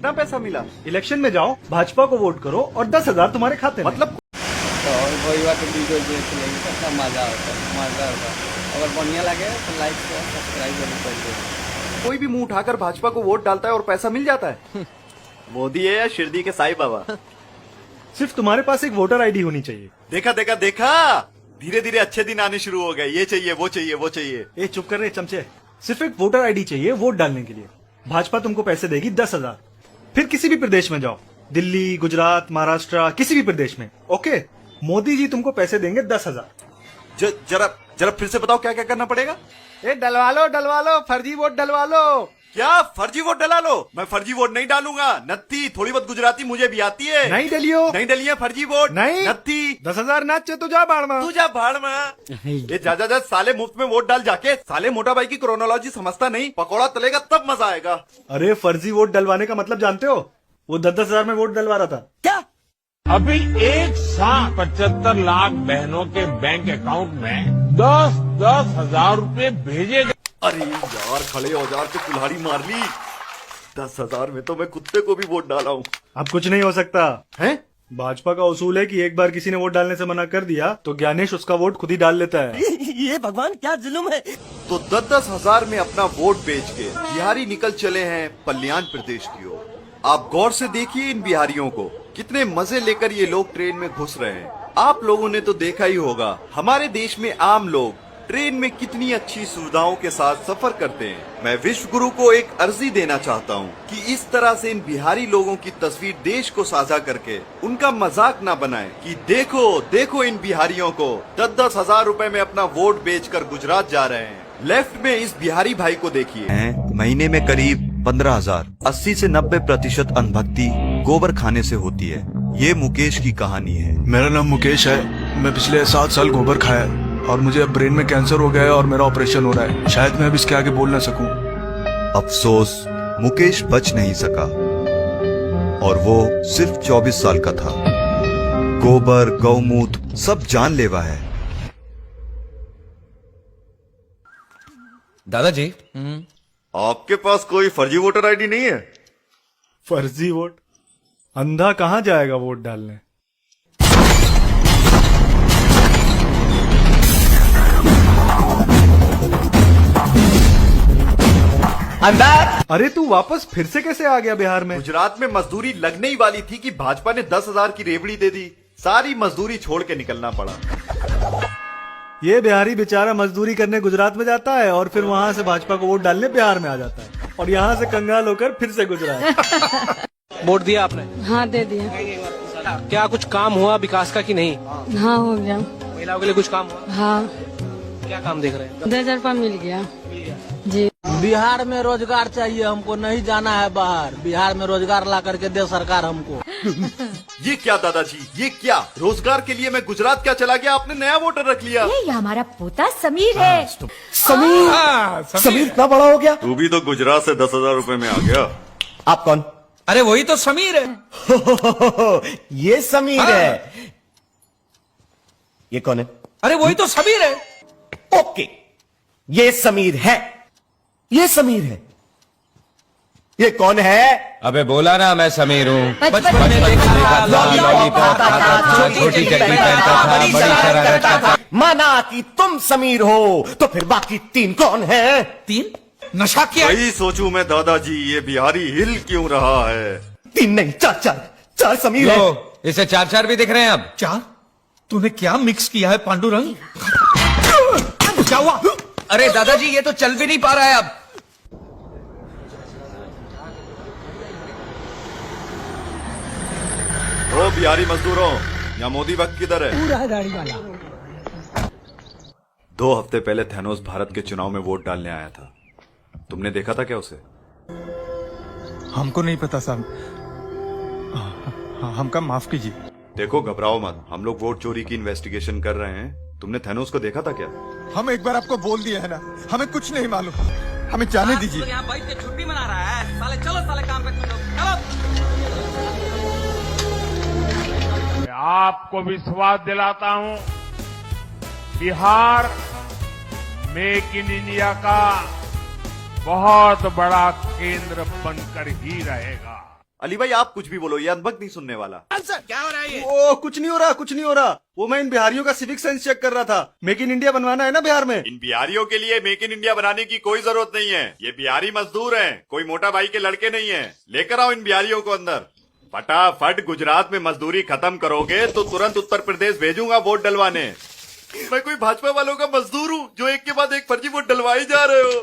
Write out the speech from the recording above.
कितना पैसा मिला? इलेक्शन में जाओ, भाजपा को वोट करो और 10,000 तुम्हारे खाते में। मतलब और वही बात वीडियो देख लेंगे कितना मजा होता है। अगर बढ़िया लगे तो लाइक सब्सक्राइब जरूर कर दो। कोई भी मुंह उठाकर भाजपा को वोट डालता है और पैसा मिल जाता है। मोदी है या शिरडी के साईं बाबा? सिर्फ तुम्हारे पास एक वोटर आईडी होनी चाहिए। देखा देखा देखा, धीरे धीरे अच्छे दिन आने शुरू हो गए। ये चाहिए वो चाहिए वो चाहिए। ए चुप कर रहे चमचे, सिर्फ एक वोटर आईडी चाहिए वोट डालने के लिए। भाजपा तुमको पैसे देगी 10,000। फिर किसी भी प्रदेश में जाओ, दिल्ली, गुजरात, महाराष्ट्र, किसी भी प्रदेश में, ओके। मोदी जी तुमको पैसे देंगे 10,000। जरा फिर से बताओ क्या क्या करना पड़ेगा? ए डलवा लो, फर्जी वोट डलवा लो। क्या फर्जी वोट डला लो? मैं फर्जी वोट नहीं डालूंगा। नत्थी, थोड़ी बहुत गुजराती मुझे भी आती है। नहीं डलियो, नहीं डलिए फर्जी वोट। नहीं नत्थी, 10,000 नाचे तो जा बाढ़ में। तू जा भाड़ में। ये जा साले मुफ्त में वोट डाल जाके। साले मोटा भाई की क्रोनोलॉजी समझता नहीं। पकौड़ा तलेगा तब मजा आएगा। अरे फर्जी वोट डलवाने का मतलब जानते हो? वो 10,000 में वोट डलवा रहा था। क्या? अभी एक साथ 75 लाख बहनों के बैंक अकाउंट में 10-10 हजार रूपए भेजे गए। अरे यार, खड़े औजार से कुल्हाड़ी मार ली। 10,000 में तो मैं कुत्ते को भी वोट डाला हूँ। अब कुछ नहीं हो सकता है? भाजपा का उसूल है कि एक बार किसी ने वोट डालने से मना कर दिया तो ज्ञानेश उसका वोट खुद ही डाल लेता है। ये भगवान क्या जुल्म है। तो 10,000 में अपना वोट बेच के बिहारी निकल चले हैं कल्याण प्रदेश की ओर। आप गौर से देखिए इन बिहारियों को, कितने मजे लेकर ये लोग ट्रेन में घुस रहे हैं। आप लोगों ने तो देखा ही होगा हमारे देश में आम लोग ट्रेन में कितनी अच्छी सुविधाओं के साथ सफर करते हैं। मैं विश्व गुरु को एक अर्जी देना चाहता हूँ कि इस तरह से इन बिहारी लोगों की तस्वीर देश को साझा करके उनका मजाक ना बनाएं कि देखो देखो इन बिहारियों को 10-10 हजार रूपए में अपना वोट बेचकर गुजरात जा रहे हैं। लेफ्ट में इस बिहारी भाई को देखिए, महीने में करीब 15,000, 80 से 90% अनभक्ति गोबर खाने से होती है। ये मुकेश की कहानी है। मेरा नाम मुकेश है। मैं पिछले 7 साल गोबर खाया और मुझे अब ब्रेन में कैंसर हो गया है और मेरा ऑपरेशन हो रहा है। शायद मैं अब इसके आगे बोल ना सकूं। अफसोस, मुकेश बच नहीं सका और वो सिर्फ 24 साल का था। गोबर, गौमूत्र सब जानलेवा है। दादाजी, आपके पास कोई फर्जी वोटर आईडी नहीं है? फर्जी वोट? अंधा कहाँ जाएगा वोट डालने? अरे तू वापस फिर से कैसे आ गया बिहार में? गुजरात में मजदूरी लगने ही वाली थी कि भाजपा ने 10,000 की रेवड़ी दे दी। सारी मजदूरी छोड़ के निकलना पड़ा। ये बिहारी बेचारा मजदूरी करने गुजरात में जाता है और फिर वहाँ से भाजपा को वोट डालने बिहार में आ जाता है और यहाँ से कंगाल होकर फिर से गुजरात। वोट दिया आपने? हाँ दे दिया। क्या कुछ काम हुआ विकास का कि नहीं? हाँ हो गया। महिलाओं के लिए कुछ काम हुआ? हाँ। क्या काम देख रहे हैं? 10,000 रुपया मिल गया जी। बिहार में रोजगार चाहिए हमको, नहीं जाना है बाहर। बिहार में रोजगार ला करके दे सरकार हमको। ये क्या दादाजी, ये क्या? रोजगार के लिए मैं गुजरात क्या चला गया? आपने नया वोटर रख लिया। ये हमारा पोता समीर है। समीर इतना बड़ा हो गया? तू भी तो गुजरात से 10,000 रूपए में आ गया। आप कौन? अरे वही तो समीर है। ये समीर है। ये कौन है? अरे वही तो समीर है। ओके, ये समीर है। ये समीर है। ये कौन है? अबे बोला ना मैं समीर हूँ। बचपन बचपन में में देखा था, लॉलीपॉप खाता था, छोटी चड्डी पहनता था, बड़ी शरारत करता था। माना कि तुम समीर हो, तो फिर बाकी 3 कौन है? 3? नशा किया? वही सोचूं मैं दादाजी, ये बिहारी हिल क्यों रहा है? 3 नहीं, 4 समीर है। इसे 4 भी दिख रहे हैं अब। 4? तूने क्या मिक्स किया है पांडुरंग? क्या हुआ? अरे दादाजी ये तो चल भी नहीं पा रहा है अब। ओ बिहारी मजदूरों, यहाँ मोदी वक्त किधर है? पूरा गाड़ी वाला। 2 हफ्ते पहले थैनोस भारत के चुनाव में वोट डालने आया था। तुमने देखा था क्या उसे? हमको नहीं पता साहब, हमका माफ कीजिए। देखो घबराओ मत, हम लोग वोट चोरी की इन्वेस्टिगेशन कर रहे हैं। तुमने थैनोस को देखा था क्या? हम एक बार आपको बोल दिया है ना, हमें कुछ नहीं मालूम, हमें जाने दीजिए। यहाँ बैठ के छुट्टी मना रहा है साले। चलो साले काम पे चलो। मैं आपको विश्वास दिलाता हूं, बिहार मेक इन इंडिया का बहुत बड़ा केंद्र बनकर ही रहेगा। अली भाई आप कुछ भी बोलो, ये अनबक नहीं सुनने वाला। ओ कुछ नहीं हो रहा, कुछ नहीं हो रहा। वो मैं इन बिहारियों का सिविक सेंस चेक कर रहा था। मेक इन इंडिया बनवाना है ना बिहार में। इन बिहारियों के लिए मेक इन इंडिया बनाने की कोई जरूरत नहीं है। ये बिहारी मजदूर हैं, कोई मोटा भाई के लड़के नहीं हैं। लेकर आओ इन बिहारियों को अंदर। फटाफट गुजरात में मजदूरी खत्म करोगे तो तुरंत उत्तर प्रदेश भेजूंगा वोट डलवाने। मैं कोई भाजपा वालों का मजदूर हूँ जो एक के बाद एक फर्जी वोट डलवाई जा रहे हो।